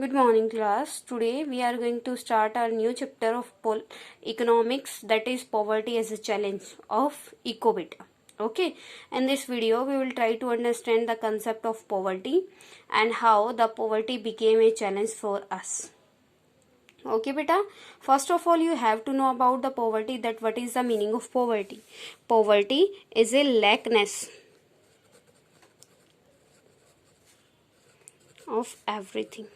Good morning, class. Today we are going to start our new chapter of economics, that is poverty as a challenge of EcoBeta. Okay, in this video we will try to understand the concept of poverty and how the poverty became a challenge for us. Okay, beta. First of all, you have to know about the poverty, that what is the meaning of poverty. Poverty is a lackness of everything.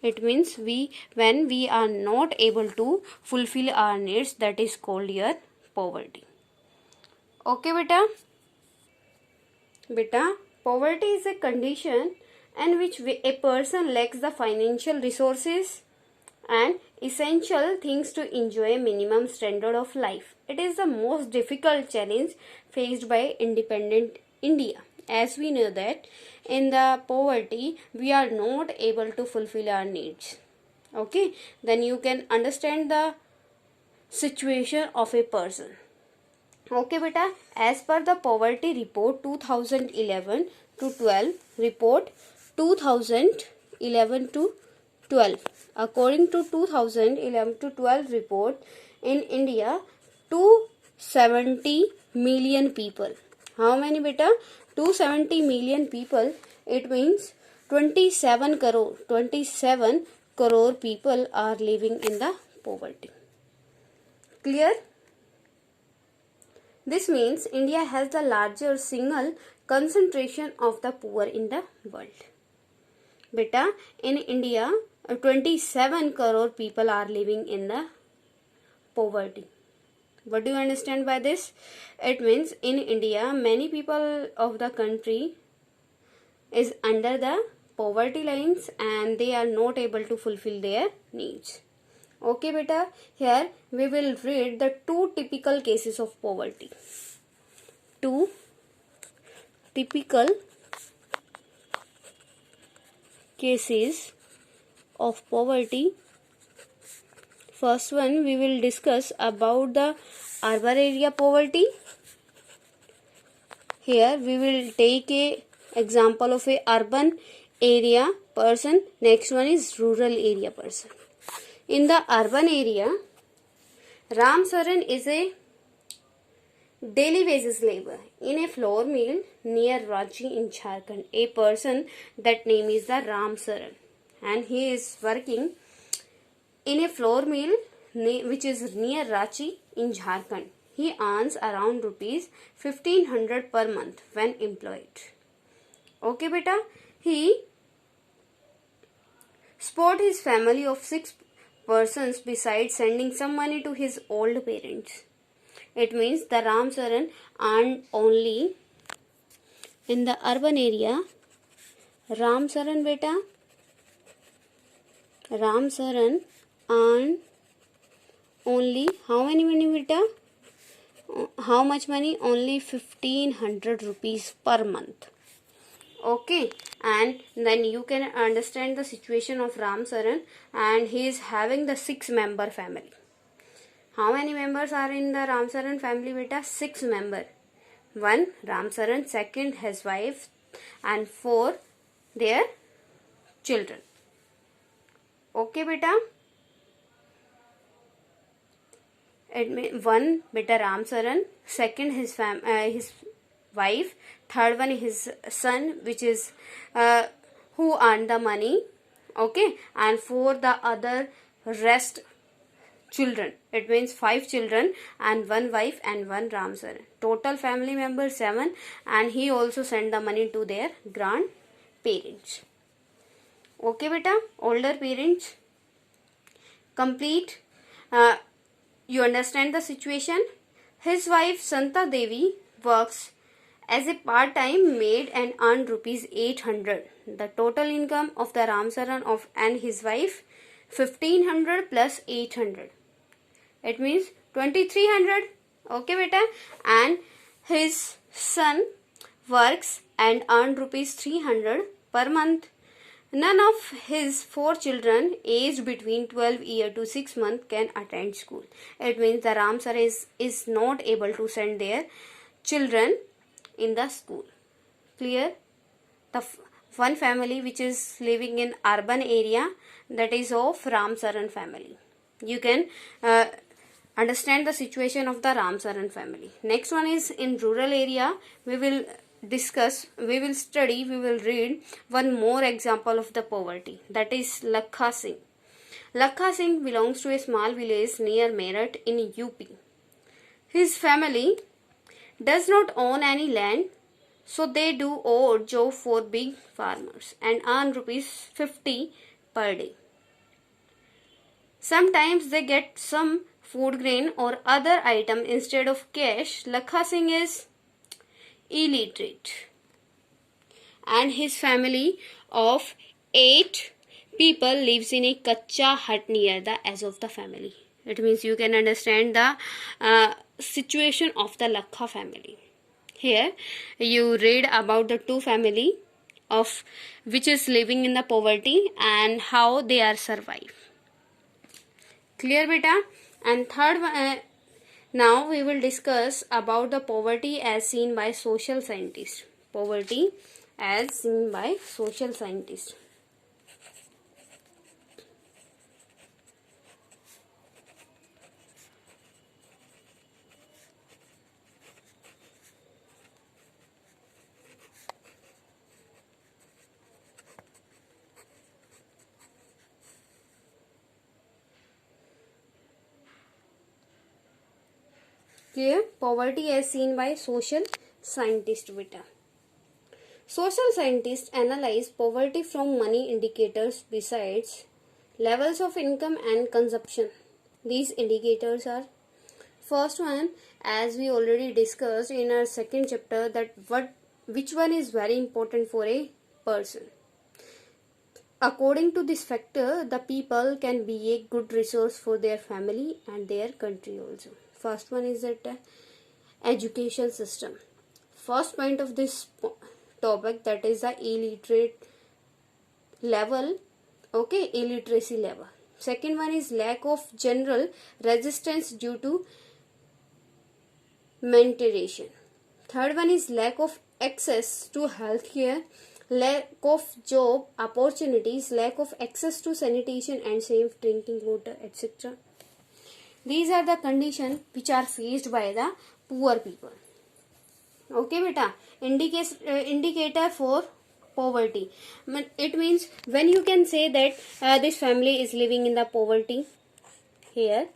It means when we are not able to fulfill our needs, that is called your poverty. Okay, beta. Beta, poverty is a condition in which a person lacks the financial resources and essential things to enjoy a minimum standard of life. It is the most difficult challenge faced by independent India, as we know that in the poverty we are not able to fulfill our needs. Okay, then you can understand the situation of a person. Okay, beta, as per the poverty report 2011 to 12, report 2011 to 12, according to 2011 to 12 report, in India 270 million people. How many, beta? 270 million people. It means 27 crore people are living in the poverty. Clear? This means India has the larger single concentration of the poor in the world. Beta, in India 27 crore people are living in the poverty. What do you understand by this? It means in India many people of the country is under the poverty lines and they are not able to fulfill their needs. Okay, beta, here we will read the two typical cases of poverty. Two typical cases of poverty. First one, we will discuss about the urban area poverty. Here we will take a example of a urban area person. Next one is rural area person. In the urban area, Ram Saran is a daily wages labor in a flour mill near Ranchi in Jharkhand. A person, that name is the Ram Saran, and he is working in a flour mill which is near Ranchi in Jharkhand. He earns around rupees 1500 per month when employed. Okay, beta. He support his family of 6 persons besides sending some money to his old parents. It means the Ram Saran earned only in the urban area. Ram Saran, beta. Ram Saran earned only how many money, beta? How much money? Only 1500 rupees per month. Okay, and then you can understand the situation of Ram Saran, and he is having the 6-member family. How many members are in the Ram Saran family, beta? 6 members. 1 Ram Saran, second his wife, and 4 their children. Okay, beta. 1 beta Ram Saran, second his wife, third one his son, which is who earned the money. Okay, and 4 the other rest children. It means 5 children and 1 wife and 1 Ram Saran. Total family members 7, and he also sent the money to their grandparents. Okay, beta, older parents. Complete. You understand the situation? His wife Santa Devi works as a part-time maid and earned rupees 800. The total income of the Ram Saran and his wife 1500 plus 800. It means 2300. Okay, beta. And his son works and earned rupees 300 per month. None of his 4 children aged between 12 years to 6 months can attend school. It means the Ram Saran is not able to send their children in the school. Clear? one family which is living in urban area, that is of Ram Saran family. You can understand the situation of the Ram Saran family. Next one is in rural area. We will read one more example of the poverty, that is Lakha Singh. Lakha Singh belongs to a small village near Meerut in UP. His family does not own any land, so they do odd job for big farmers and earn ₹50 per day. Sometimes they get some food grain or other item instead of cash. Lakha Singh is illiterate and his family of 8 people lives in a kacha hut near the edge of the family. It means you can understand the situation of the Lakha family. Here you read about the two family of which is living in the poverty and how they are survive. Clear beta? And third one, now we will discuss about the poverty as seen by social scientists. Poverty as seen by social scientists. Clear? Poverty as seen by social scientists beta. Social scientists analyze poverty from many indicators besides levels of income and consumption. These indicators are, first one, as we already discussed in our second chapter, that which one is very important for a person. According to this factor, the people can be a good resource for their family and their country also. First one is that education system. First point of this topic, that is the illiterate level, okay, illiteracy level. Second one is lack of general resistance due to mentoration. Third one is lack of access to healthcare, lack of job opportunities, lack of access to sanitation and safe drinking water, etc. These are the conditions which are faced by the poor people. Okay beta, indicator for poverty. It means when you can say that this family is living in the poverty. Here,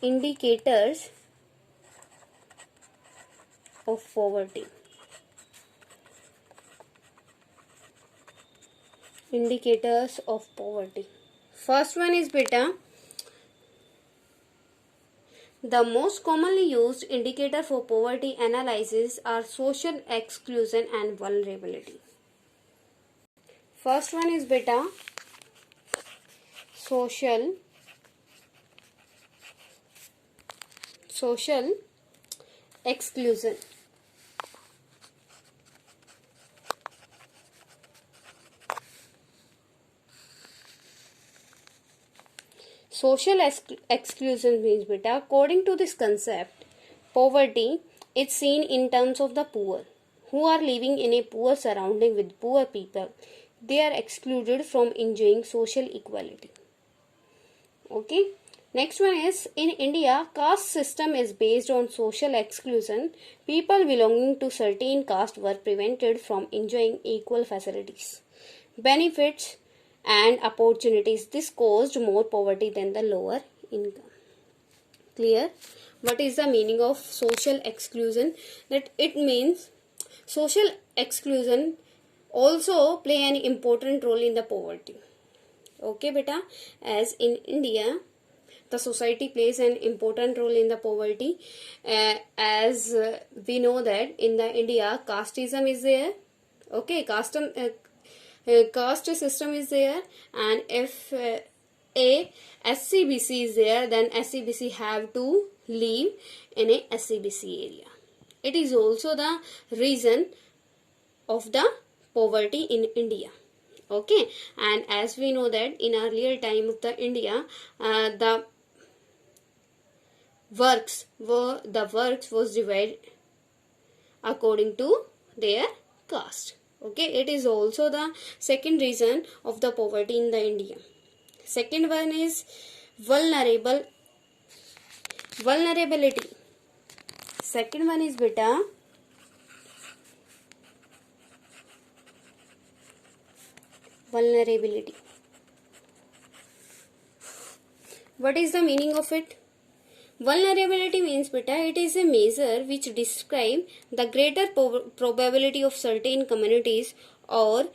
indicators of poverty. Indicators of poverty. First one is beta, the most commonly used indicator for poverty analysis are social exclusion and vulnerability. First one is beta, social exclusion. Social exclusion means beta, according to this concept, poverty is seen in terms of the poor who are living in a poor surrounding with poor people. They are excluded from enjoying social equality. Okay. Next one is, in India, caste system is based on social exclusion. People belonging to certain caste were prevented from enjoying equal facilities, benefits and opportunities. This caused more poverty than the lower income. Clear? What is the meaning of social exclusion? That it means social exclusion also play an important role in the poverty. Okay beta, as in India the society plays an important role in the poverty, as we know that in the India casteism is there. Okay, caste system is there, and if a SCBC is there, then SCBC have to live in a SCBC area. It is also the reason of the poverty in India. Okay, and as we know that in earlier time of the India, the works was divided according to their caste. Okay, it is also the second reason of the poverty in the India. Second one is vulnerability. Second one is beta vulnerability. What is the meaning of it? Vulnerability means beta, it is a measure which describe the greater probability of certain communities or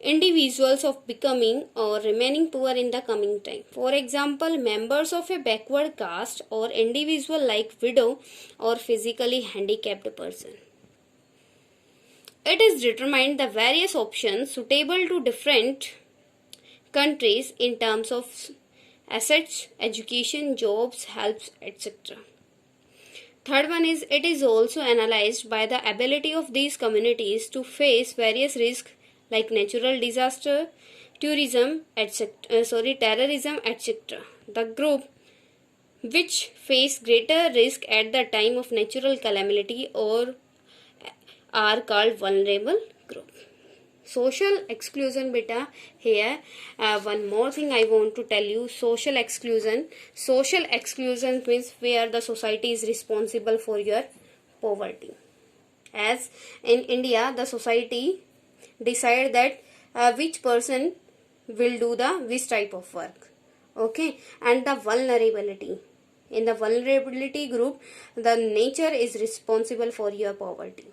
individuals of becoming or remaining poor in the coming time. For example, members of a backward caste or individual like widow or physically handicapped person. It is determined the various options suitable to different countries in terms of assets, education, jobs, helps, etc. Third one is it is also analyzed by the ability of these communities to face various risks like natural disaster, terrorism, etc. The group which face greater risk at the time of natural calamity or are called vulnerable group. Social exclusion beta, here one more thing I want to tell you. Social exclusion means where the society is responsible for your poverty. As in India, the society decide that which person will do the which type of work. Okay, and the vulnerability, in the vulnerability group, the nature is responsible for your poverty.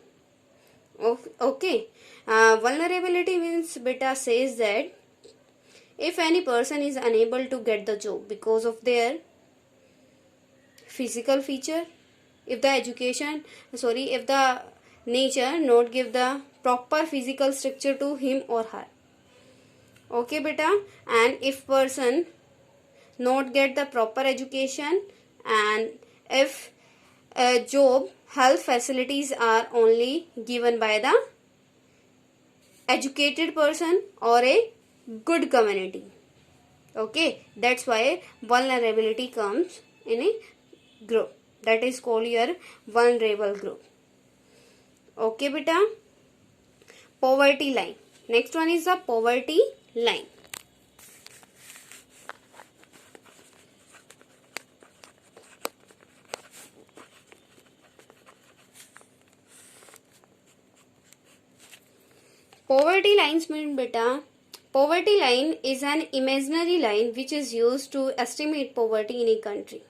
Okay, vulnerability means beta says that if any person is unable to get the job because of their physical feature, if the nature not give the proper physical structure to him or her. Okay beta, and if person not get the proper education, and if job health facilities are only given by the educated person or a good community. Okay, that's why vulnerability comes in a group, that is called your vulnerable group. Okay beta, poverty line. Next one is the poverty line. Poverty lines mean beta, poverty line is an imaginary line which is used to estimate poverty in a country.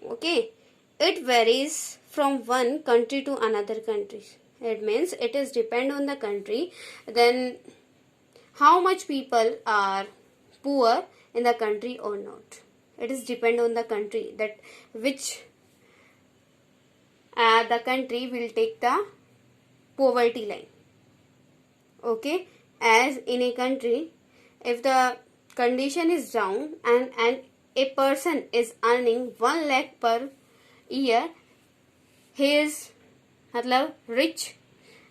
Okay, it varies from one country to another country. It means it is depend on the country, then how much people are poor in the country or not. It is depend on the country, that which the country will take the poverty line. Okay, as in a country, if the condition is down and a person is earning 1 lakh per year, he is rich.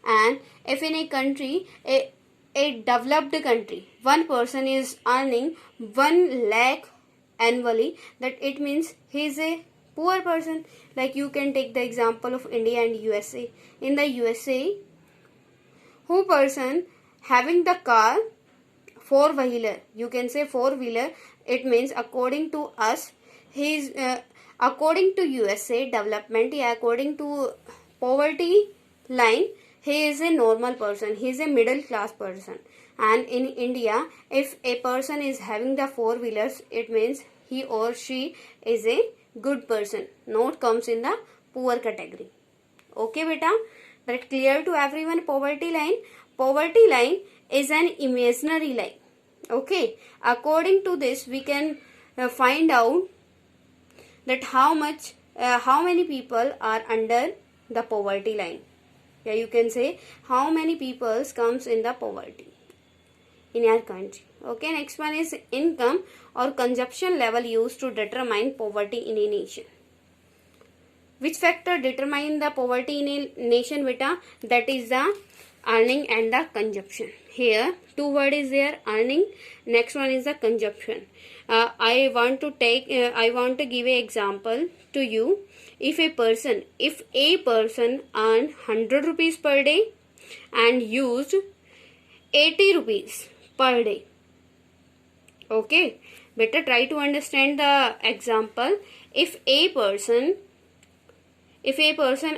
And if in a country, a developed country, one person is earning 1 lakh annually, that it means he is a poor person. Like you can take the example of India and USA. In the USA, who person having the car, four-wheeler, you can say four-wheeler, it means according to us, he is according to USA development, according to poverty line, he is a normal person, he is a middle class person. And in India, if a person is having the four-wheelers, it means he or she is a good person, not comes in the poor category. Okay beta, that clear to everyone? Poverty line is an imaginary line. Okay, according to this we can find out that how many people are under the poverty line. Yeah, you can say how many people comes in the poverty in our country. Okay, next one is income or consumption level used to determine poverty in a nation. Which factor determine the poverty in a nation beta? That is the earning and the consumption. Here two word is there, earning, next one is the consumption. I want to give an example to you. If a person earn 100 rupees per day, and used 80 rupees per day. Okay, better try to understand the example. If a person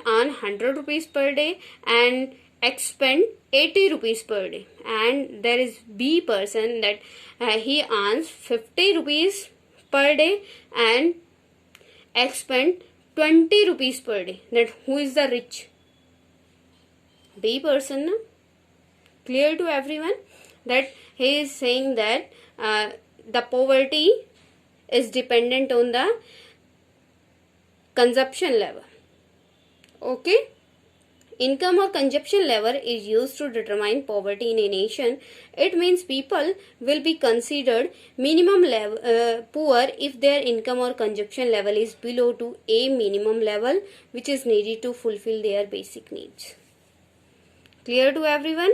earn 100 rupees per day and expend 80 rupees per day, and there is B person that he earns 50 rupees per day and expend 20 rupees per day, that who is the rich? B person, na? Clear to everyone that he is saying that the poverty is dependent on the consumption level. Okay, income or consumption level is used to determine poverty in a nation. It means people will be considered minimum level poor if their income or consumption level is below to a minimum level which is needed to fulfill their basic needs. Clear to everyone?